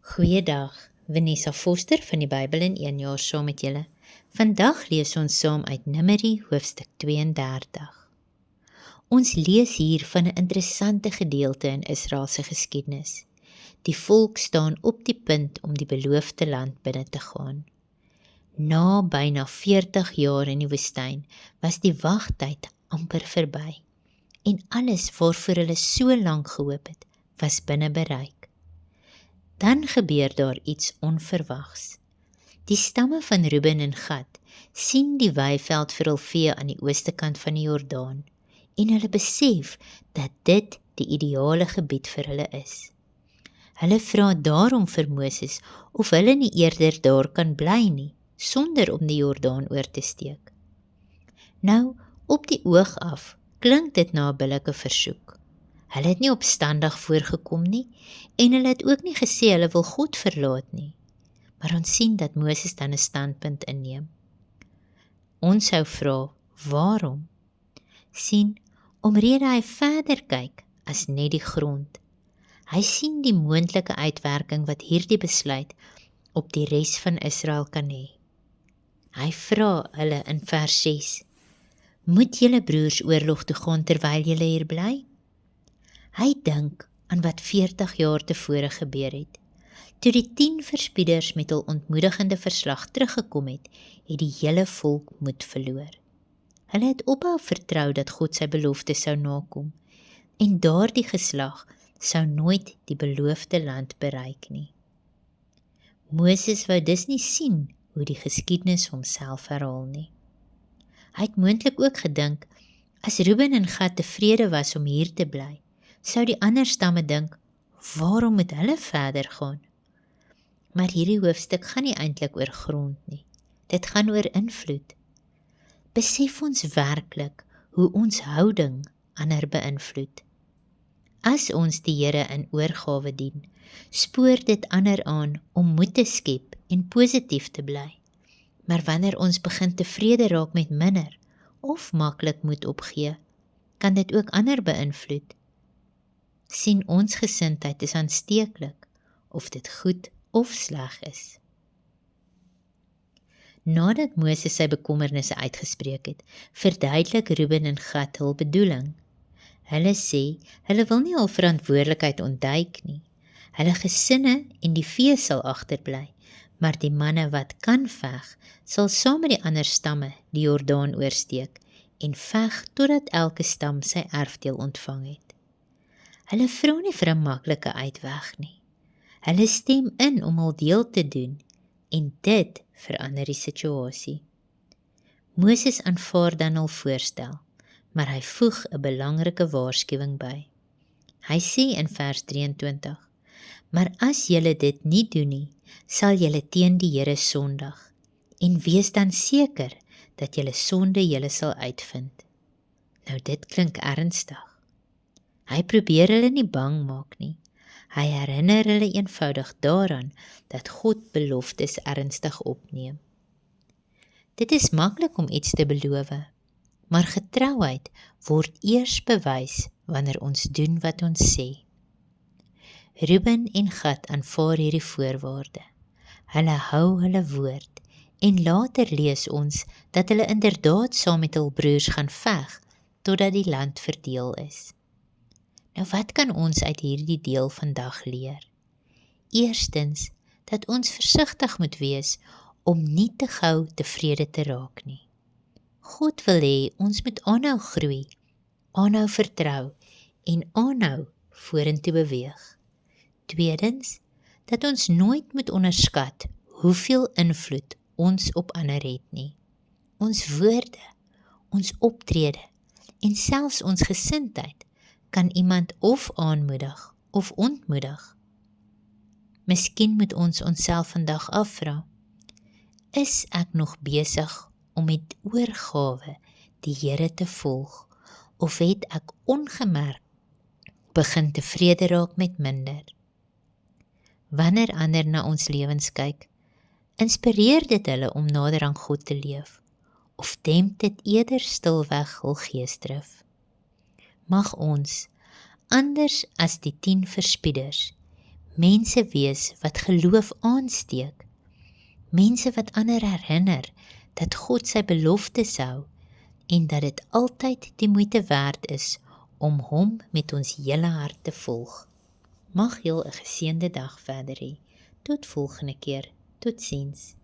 Goeiedag, Vanessa Foster van die Bybel in 1 jaar saam met julle. Vandag lees ons saam uit Numeri hoofstuk 32. Ons lees hier van 'n interessante gedeelte in Israel se geskiedenis. Die volk staan op die punt om die beloofde land binne te gaan. Na byna 40 jaar in die woestyn was die wagtyd amper verby en alles waarvoor hulle so lank gehoop het, was binne bereik. Dan gebeur daar iets onverwags. Die stamme van Reuben en Gad sien die weiveld vir hul vee aan die ooste kant van die Jordaan en hulle besef dat dit die ideale gebied vir hulle is. Hulle vra daarom vir Moses of hulle nie eerder daar kan bly nie, sonder om die Jordaan oor te steek. Nou, op die oog af, klink dit na 'n billike versoek. Hulle het nie opstandig voorgekom nie, en hulle het ook nie gesê hulle wil God verlaat nie. Maar ons sien dat Moses dan 'n standpunt inneem. Ons sou vra, waarom? Sien, omrede hy verder kyk as net die grond. Hy sien die moontlike uitwerking wat hierdie besluit op die res van Israel kan hê. Hy vra hulle in vers 6, moet julle broers oorlog toe gaan terwyl julle hier bly? Hy dink aan wat 40 jaar tevore gebeur het. Toe die 10 verspieders met hul ontmoedigende verslag teruggekom het, het die hele volk moed verloor. Hulle het ophou vertrou dat God sy belofte sou nakom, en daardie geslag sou nooit die beloofde land bereik nie. Moses wou dus nie sien hoe die geskiedenis homself herhaal nie. Hy het moontlik ook gedink, as Reuben en Gad tevrede was om hier te bly, sou die ander stamme dink, waarom moet hulle verder gaan? Maar hierdie hoofstuk gaan nie eintlik oor grond nie. Dit gaan oor invloed. Besef ons werklik hoe ons houding ander beïnvloed. As ons die Here in oorgawe dien, spoor dit ander aan om moed te skep en positief te bly. Maar wanneer ons begin tevrede raak met minder of maklik moed opgee, kan dit ook ander beïnvloed. Sien, ons gesindheid is aansteeklik, of dit goed of sleg is. Nadat Moses sy bekommernisse uitgespreek het, verduidelik Reuben en Gad hul bedoeling. Hulle sê, hulle wil nie hul verantwoordelikheid ontduik nie. Hulle gesinne en die vee sal agterbly, maar die manne wat kan veg, sal saam met die ander stamme die Jordaan oorsteek en veg totdat elke stam sy erfdeel ontvang het. Hulle vra nie vir 'n maklike uitweg nie. Hulle stem in om hul deel te doen en dit verander die situasie. Moses aanvaar dan hul voorstel, maar hy voeg 'n belangrike waarskuwing by. Hy sê in vers 23, maar as julle dit nie doen nie, sal julle teen die Here sondig, en wees dan seker dat julle sonde julle sal uitvind. Nou dit klink ernstig. Hy probeer hulle nie bang maak nie. Hy herinner hulle eenvoudig daaraan dat God beloftes ernstig opneem. Dit is maklik om iets te beloof, maar getrouheid word eers bewys wanneer ons doen wat ons sê. Reuben en Gad aanvaar hierdie voorwaarde. Hulle hou hulle woord en later lees ons dat hulle inderdaad saam met hul broers gaan veg totdat die land verdeel is. Nou wat kan ons uit hierdie deel vandag leer? Eerstens, dat ons versigtig moet wees om nie te gou tevrede te raak nie. God wil hê ons moet aanhou groei, aanhou vertrou en aanhou vorentoe beweeg. Tweedens, dat ons nooit moet onderskat hoeveel invloed ons op ander het nie. Ons woorde, ons optrede en selfs ons gesindheid kan iemand of aanmoedig of ontmoedig. Miskien moet ons onsself vandag afvra, is ek nog besig om met oorgawe die Here te volg, of het ek ongemerk begin tevrede raak met minder? Wanneer ander na ons lewens kyk, inspireer dit hulle om nader aan God te leef, of demp dit eerder stilweg hul geesdrif? Mag ons, anders as die 10 verspieders, mense wees wat geloof aansteek, mense wat ander herinner dat God sy beloftes hou en dat dit altyd die moeite werd is om hom met ons hele hart te volg. Mag jy 'n geseënde dag verder hê. Tot volgende keer. Totsiens.